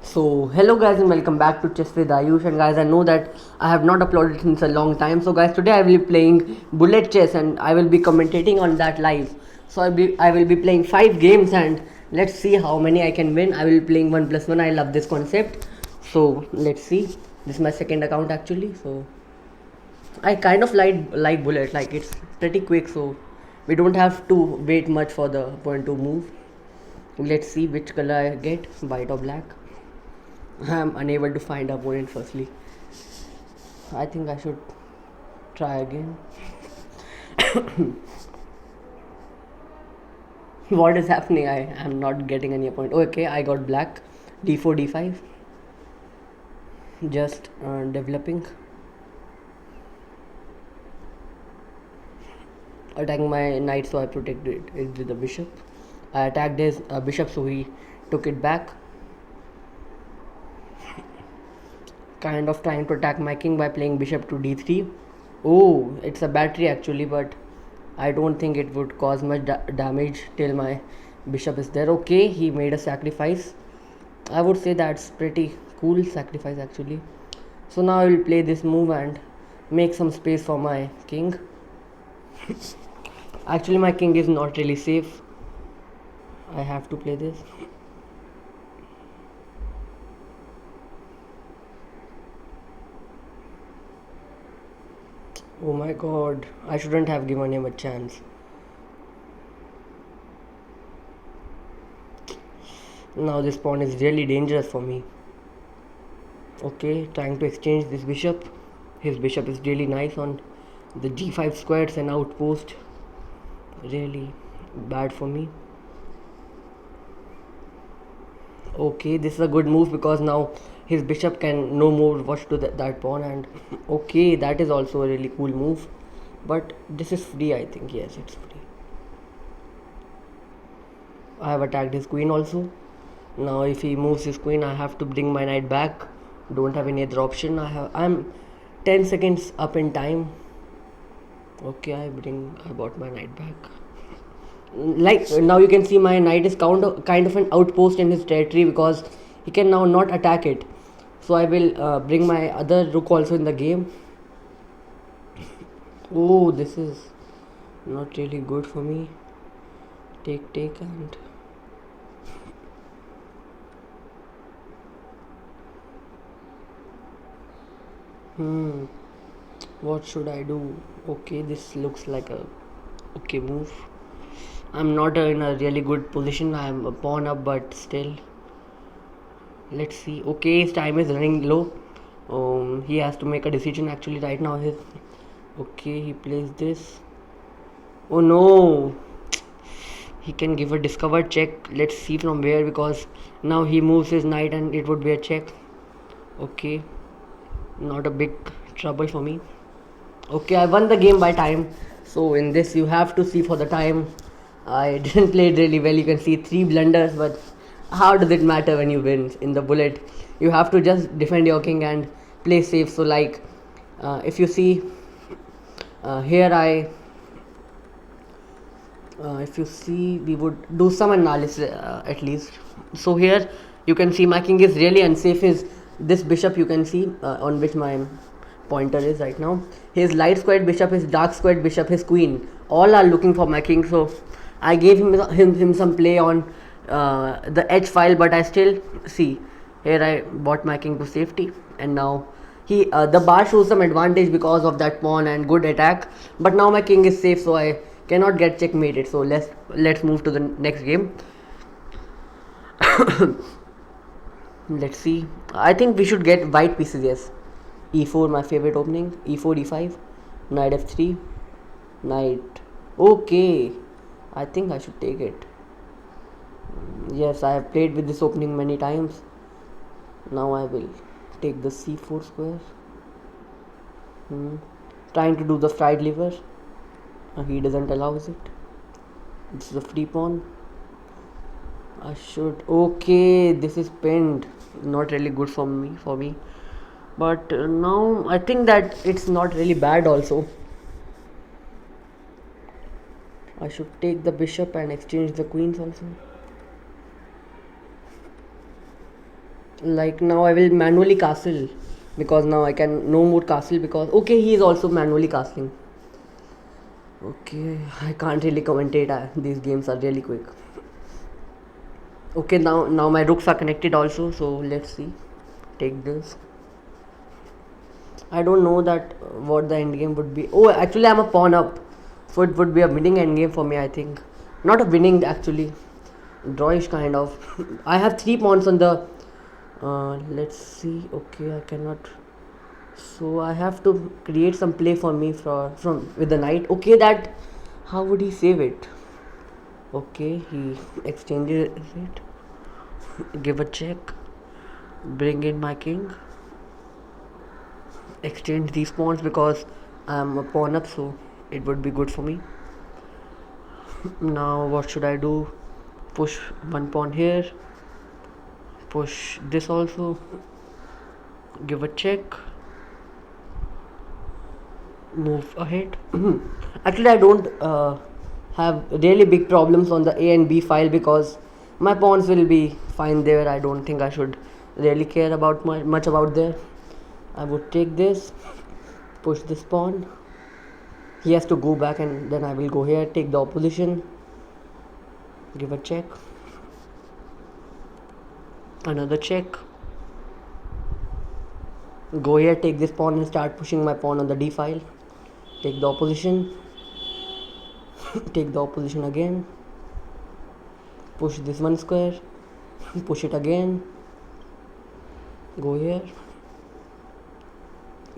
So hello guys and welcome back to Chess with Ayush. And guys, I know that I have not uploaded since a long time. So guys, today I will be playing bullet chess and I will be commentating on that live. So I will be playing 5 games and let's see how many I can win. I will be playing 1+1. I love this concept. So let's see. This is my second account actually. So I kind of like bullet. Like it's pretty quick. So we don't have to wait much for the opponent to move. Let's see which color I get, white or black. I'm unable to find opponent firstly. I think I should try again. What is happening? I am not getting any opponent. Okay, I got black. D4, D5. Just developing. Attacking my knight, so I protected it with the bishop. I attacked his bishop, so he took it back. Kind of trying to attack my king by playing bishop to d3. Oh, it's a battery actually, but I don't think it would cause much damage till my bishop is there. Okay, he made a sacrifice. I would say that's pretty cool sacrifice actually. So now I will play this move and make some space for my king. Actually, my king is not really safe. I have to play this. Oh my god, I shouldn't have given him a chance. Now this pawn is really dangerous for me. Okay, trying to exchange this bishop. His bishop is really nice on the g5 squares and outpost. Really bad for me. Okay, this is a good move because now his bishop can no more watch to that pawn, and okay, that is also a really cool move. But this is free, I think. Yes, it's free. I have attacked his queen also. Now if he moves his queen, I have to bring my knight back. Don't have any other option. I'm 10 seconds up in time. Okay, I bought my knight back. Like now you can see my knight is kind of an outpost in his territory because he can now not attack it. So I will bring my other rook also in the game. Oh, this is not really good for me. Take and what should I do? Okay, this looks like a okay move. I'm not in a really good position. I'm a pawn up, but still. Let's see. Okay, his time is running low. He has to make a decision actually right now. Okay, he plays this. Oh no, he can give a discovered check. Let's see from where, because now he moves his knight and it would be a check. Okay, not a big trouble for me. Okay, I won the game by time. So in this you have to see for the time. I didn't play it really well. You can see 3 blunders, but how does it matter when you win in the bullet? You have to just defend your king and play safe. So like, if you see here, if you see, we would do some analysis at least. So here you can see my king is really unsafe. Is this bishop you can see on which my pointer is right now. His light squared bishop, his dark squared bishop, his queen, all are looking for my king. So I gave him some play on the h file, but I still see here I bought my king to safety, and now he the bar shows some advantage because of that pawn and good attack. But now my king is safe, so I cannot get checkmated. So let's move to the next game. Let's see. I think we should get white pieces. Yes, e4 my favorite opening. E4, e5, knight f3, knight. Okay, I think I should take it. Yes, I have played with this opening many times. Now I will take the c4 square. Trying to do the fried lever. He doesn't allow it. This is a free pawn. I should. Okay, this is pinned. Not really good for me. But now I think that it's not really bad also. I should take the bishop and exchange the queens also. Like now I will manually castle, because now I can no more castle, because okay, he is also manually castling. Okay, I can't really commentate. These games are really quick. Okay, now my rooks are connected also, so let's see. Take this. I don't know that what the end game would be. Oh, actually I'm a pawn up, so it would be a winning end game for me, I think. Not a winning actually, drawish kind of. I have 3 pawns on the. Let's see. Okay, I cannot. So I have to create some play for me from with the knight. Okay, that. How would he save it? Okay, he exchanges it. Give a check. Bring in my king. Exchange these pawns because I'm a pawn up, so it would be good for me. Now what should I do? Push one pawn here. Push this also. Give a check. Move ahead. Actually, I don't have really big problems on the A and B file, because my pawns will be fine there. I don't think I should really care about much about there. I would take this, push this pawn. He has to go back, and then I will go here, take the opposition, give a check, another check, go here, take this pawn and start pushing my pawn on the D file, take the opposition, take the opposition again, push this one square, push it again, go here,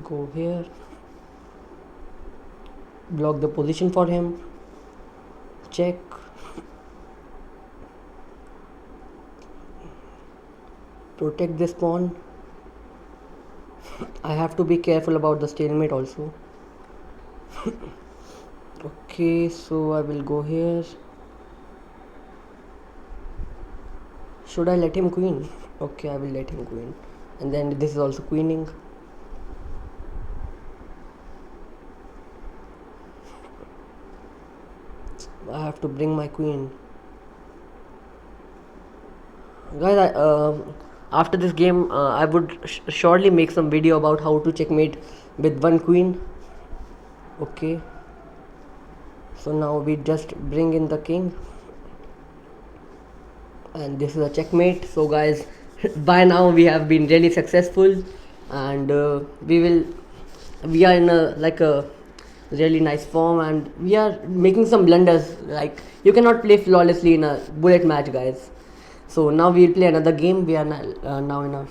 go here, block the position for him, check, protect this pawn. I have to be careful about the stalemate also. Okay, so I will go here. Should I let him queen? Okay, I will let him queen. And then this is also queening. I have to bring my queen. Guys, after this game, I would surely make some video about how to checkmate with one queen. Okay. So now we just bring in the king. And this is a checkmate. So guys, by now we have been really successful, and we are in a really nice form, and we are making some blunders. Like, you cannot play flawlessly in a bullet match, guys. So now we'll play another game. We are now in a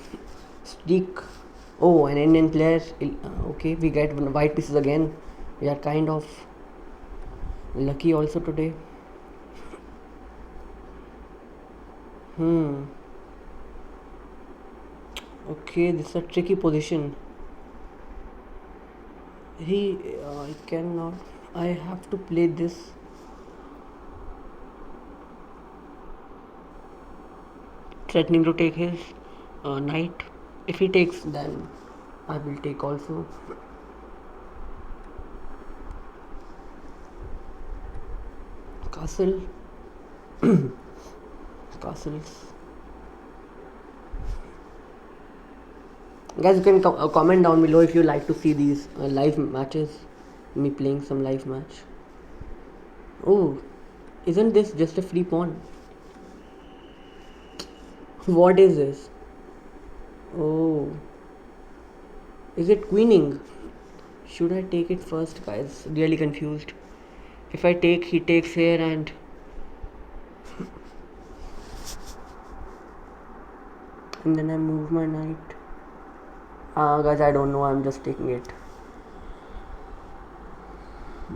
streak. Oh, an Indian player. Okay, we get white pieces again. We are kind of lucky also today. Okay, this is a tricky position. I cannot. I have to play this. Threatening to take his knight. If he takes, then I will take also. Castle. Castles. Guys, you can comment down below if you like to see these live matches. Me playing some live match. Oh, isn't this just a free pawn? What is this? Oh, is it queening? Should I take it first, guys? Really confused. If I take, he takes here, and then I move my knight. Guys, I don't know. I'm just taking it.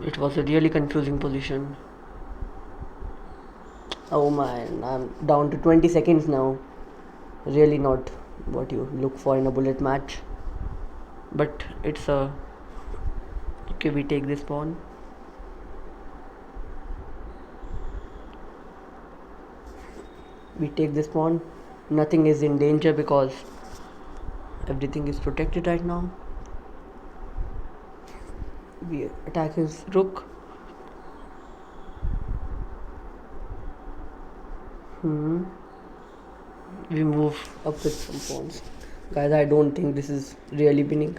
It was a really confusing position. Oh man, I'm down to 20 seconds now. Really not what you look for in a bullet match. But it's a... Okay, we take this pawn. We take this pawn. Nothing is in danger because everything is protected right now. We attack his rook. We move up with some pawns. Guys, I don't think this is really winning.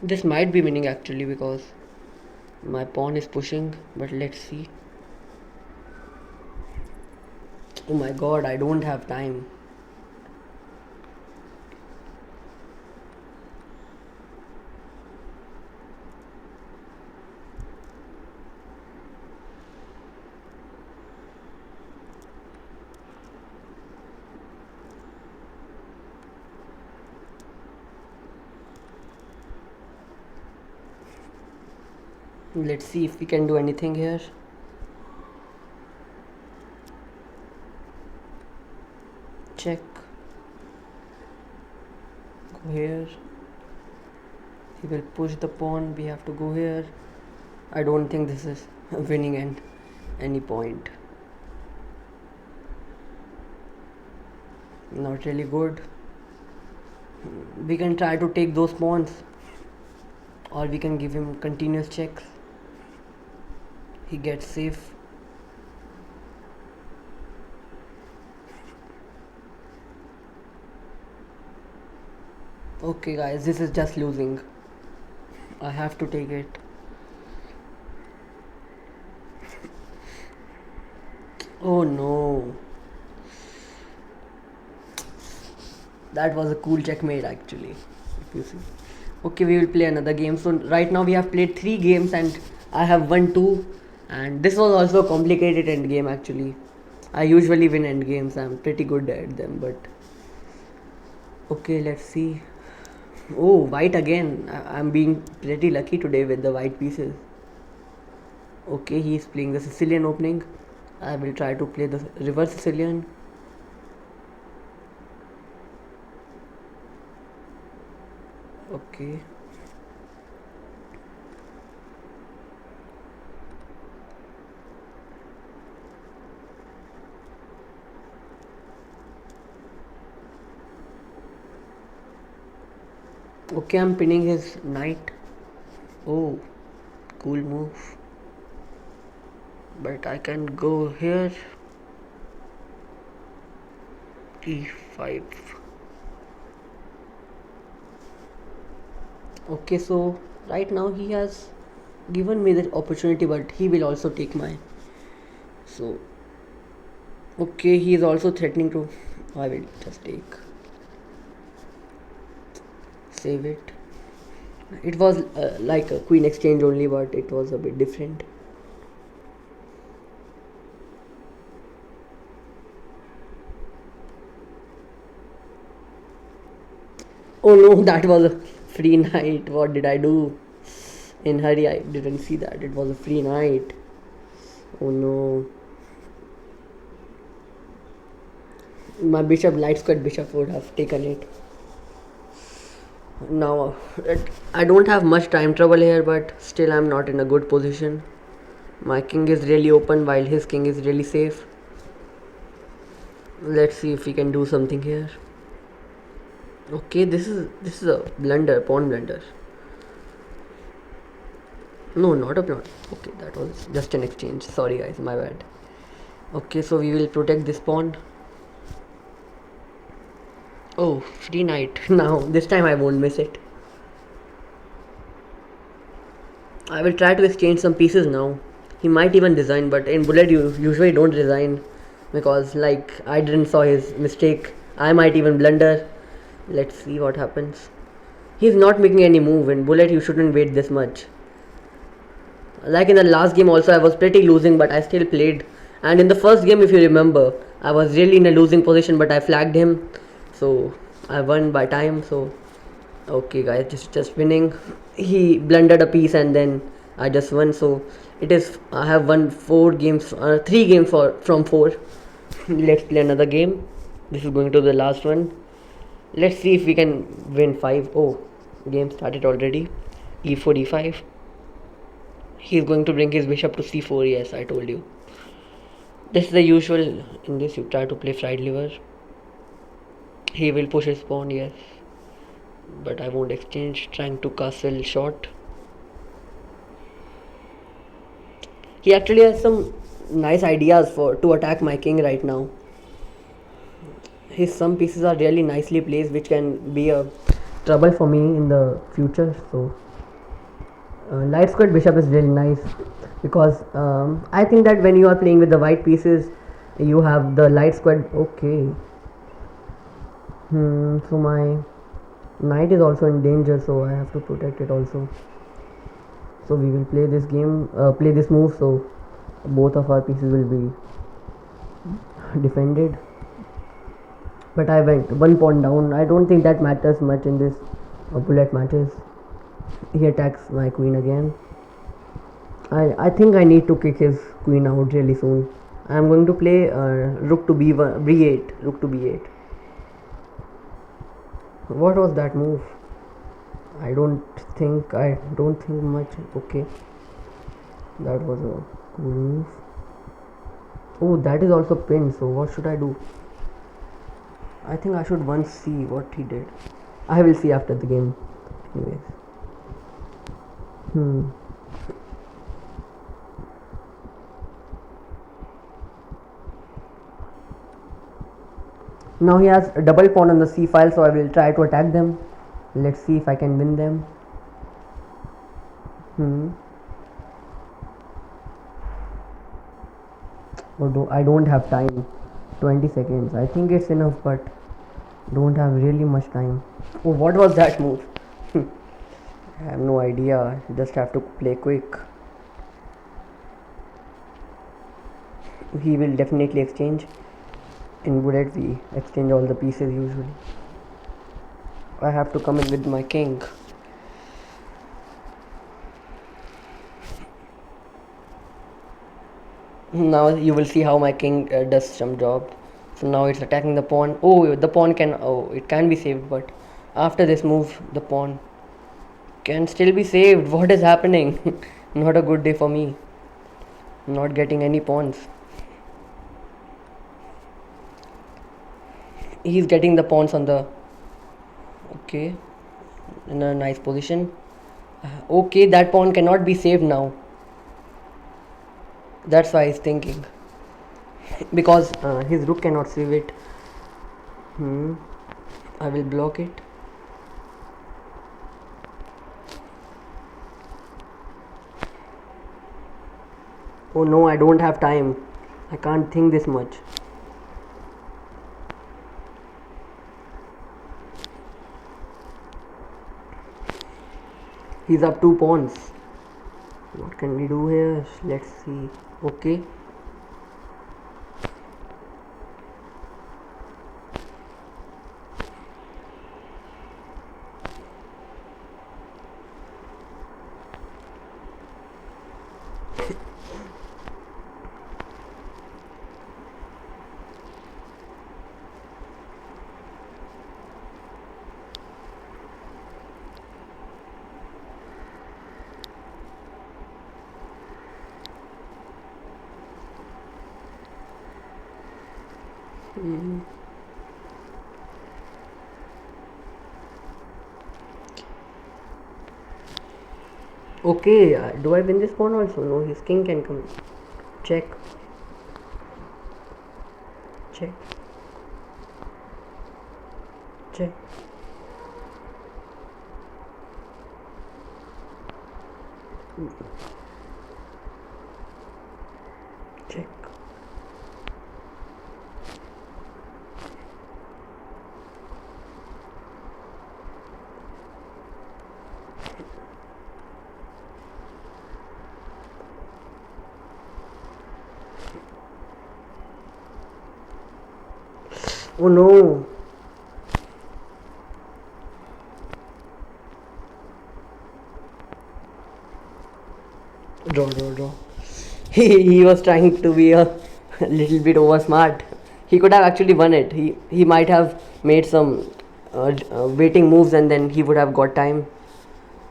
This might be winning actually because my pawn is pushing, but let's see. Oh my god, I don't have time. Let's see if we can do anything here. Check. Go here. He will push the pawn. We have to go here. I don't think this is winning at any point. Not really good. We can try to take those pawns, or we can give him continuous checks. He gets safe. Okay guys, this is just losing. I have to take it. Oh no. That was a cool checkmate actually, if you see. Okay, we will play another game. So right now we have played 3 games and I have won 2. And this was also a complicated end game actually. I usually win end games. I'm pretty good at them, but okay, let's see. Oh, white again. I'm being pretty lucky today with the white pieces. Okay, he is playing the Sicilian opening. I will try to play the reverse Sicilian. Okay. Okay, I'm pinning his knight. Oh, cool move. But I can go here. E5. Okay, so right now he has given me the opportunity, but he will also take my. So, okay, he is also threatening to. I will just take. Save it. It was like a queen exchange only, but it was a bit different. Oh no, that was a free knight. What did I do? In hurry, I didn't see that. It was a free knight. Oh no. My bishop, light squared bishop would have taken it. Now, I don't have much time trouble here, but still I'm not in a good position. My king is really open while his king is really safe. Let's see if we can do something here. Okay, this is a blunder, pawn blunder. No, not a pawn. Okay, that was just an exchange. Sorry guys, my bad. Okay, so we will protect this pawn. Oh, free knight. Now, this time I won't miss it. I will try to exchange some pieces now. He might even resign, but in bullet you usually don't resign because like I didn't saw his mistake. I might even blunder. Let's see what happens. He's not making any move. In bullet you shouldn't wait this much. Like in the last game also I was pretty losing, but I still played. And in the first game, if you remember, I was really in a losing position, but I flagged him, so I won by time. So okay guys, just winning. He blundered a piece and then I just won. So it is, I have won 4 games, 3 games from 4. Let's play another game. This is going to the last one. Let's see if we can win 5. Oh, game started already. E4, E5. He's going to bring his bishop to C4. Yes, I told you. This is the usual. In this you try to play fried liver. He will push his pawn, yes, but I won't exchange. Trying to castle short. He actually has some nice ideas for to attack my king right now. His some pieces are really nicely placed, which can be a trouble for me in the future. So light squared bishop is really nice because I think that when you are playing with the white pieces, you have the light squared. Okay. So my knight is also in danger, so I have to protect it also. So we will play this game, play this move, so both of our pieces will be defended. But I went one pawn down. I don't think that matters much in this bullet matches. He attacks my queen again. I think I need to kick his queen out really soon. I am going to play rook to b1, b8, rook to b8. What was that move? I don't think much. Okay, that was a cool move. Oh, that is also pinned. So what should I do? I think I should once see what he did. I will see after the game. Anyways. Now he has a double pawn on the c file, so I will try to attack them. Let's see if I can win them. I don't have time. 20 seconds. I think it's enough, but don't have really much time. Oh, what was that move? I have no idea. Just have to play quick. He will definitely exchange. In bullet we exchange all the pieces usually. I have to come in with my king. Now you will see how my king does some job. So now it's attacking the pawn. Oh, the pawn can, it can be saved, but after this move the pawn can still be saved. What is happening? Not a good day for me. Not getting any pawns. He's getting the pawns on the, okay, in a nice position. Okay, that pawn cannot be saved now. That's why he's thinking, because his rook cannot save it. I will block it. Oh no, I don't have time. I can't think this much. He's up 2 pawns. What can we do here? Let's see. Okay. Okay, do I win this pawn also? No, his king can come. Check. Check. Check. Check. Oh no. Draw. He was trying to be a little bit over smart. He could have actually won it. He might have made some waiting moves and then he would have got time.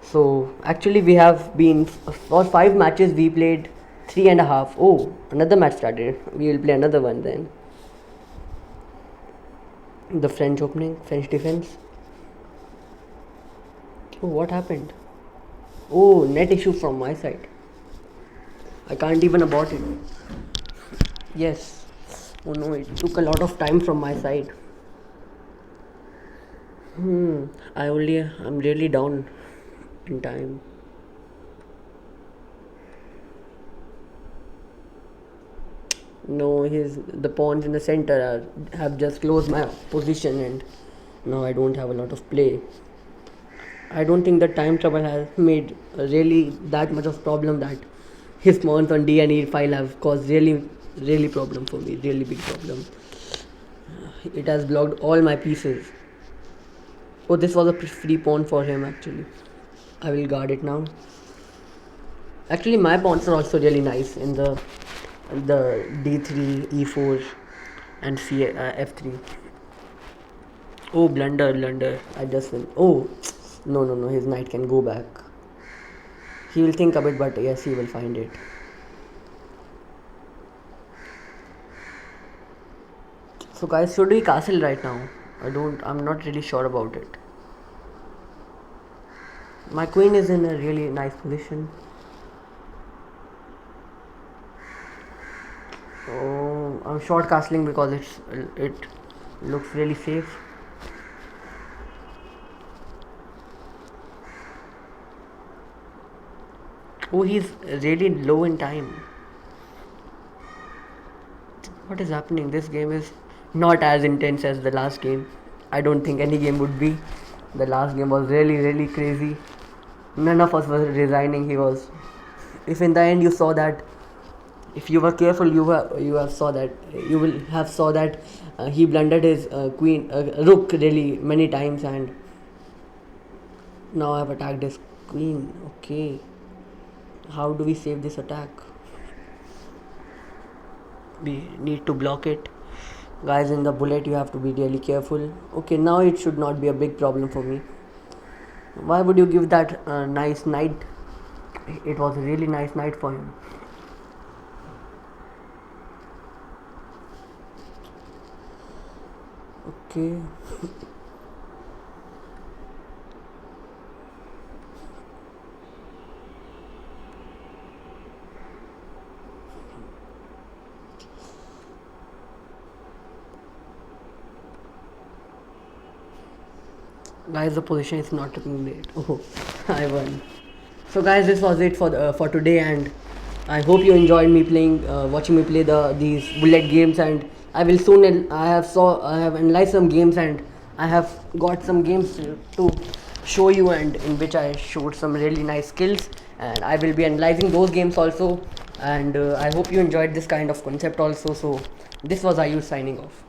So actually we have been for 5 matches we played 3.5. Oh, another match started. We will play another one then. The French opening, French defense. Oh, what happened? Oh, net issue from my side. I can't even abort it. Yes. Oh no, it took a lot of time from my side. I'm really down in time. No, his the pawns in the center have just closed my position, and now I don't have a lot of play. I don't think the time trouble has made really that much of problem that his pawns on D and E file have caused really problem for me, really big problem. It has blocked all my pieces. Oh, this was a free pawn for him actually. I will guard it now. Actually, my pawns are also really nice in the D3, E4, and F3. Oh, blunder. I just win. Oh, no. His knight can go back. He will think a bit, but yes, he will find it. So, guys, should we castle right now? I'm not really sure about it. My queen is in a really nice position. Oh, I'm short castling because it looks really safe. Oh, he's really low in time. What is happening? This game is not as intense as the last game. I don't think any game would be. The last game was really crazy. None of us were resigning. He was. If in the end you saw that, if you were careful, you will have saw that he blundered his queen rook really many times, and now I have attacked his queen. Okay, how do we save this attack? We need to block it. Guys, in the bullet you have to be really careful. Okay, now it should not be a big problem for me. Why would you give that nice knight? It was a really nice knight for him. Okay. Guys, the position is not looking great. Oh, I won. So guys, this was it for today, and I hope you enjoyed me watching me play these bullet games. And I will soon. I have analyzed some games, and I have got some games to show you, and in which I showed some really nice skills. And I will be analyzing those games also. And I hope you enjoyed this kind of concept also. So this was Ayush signing off.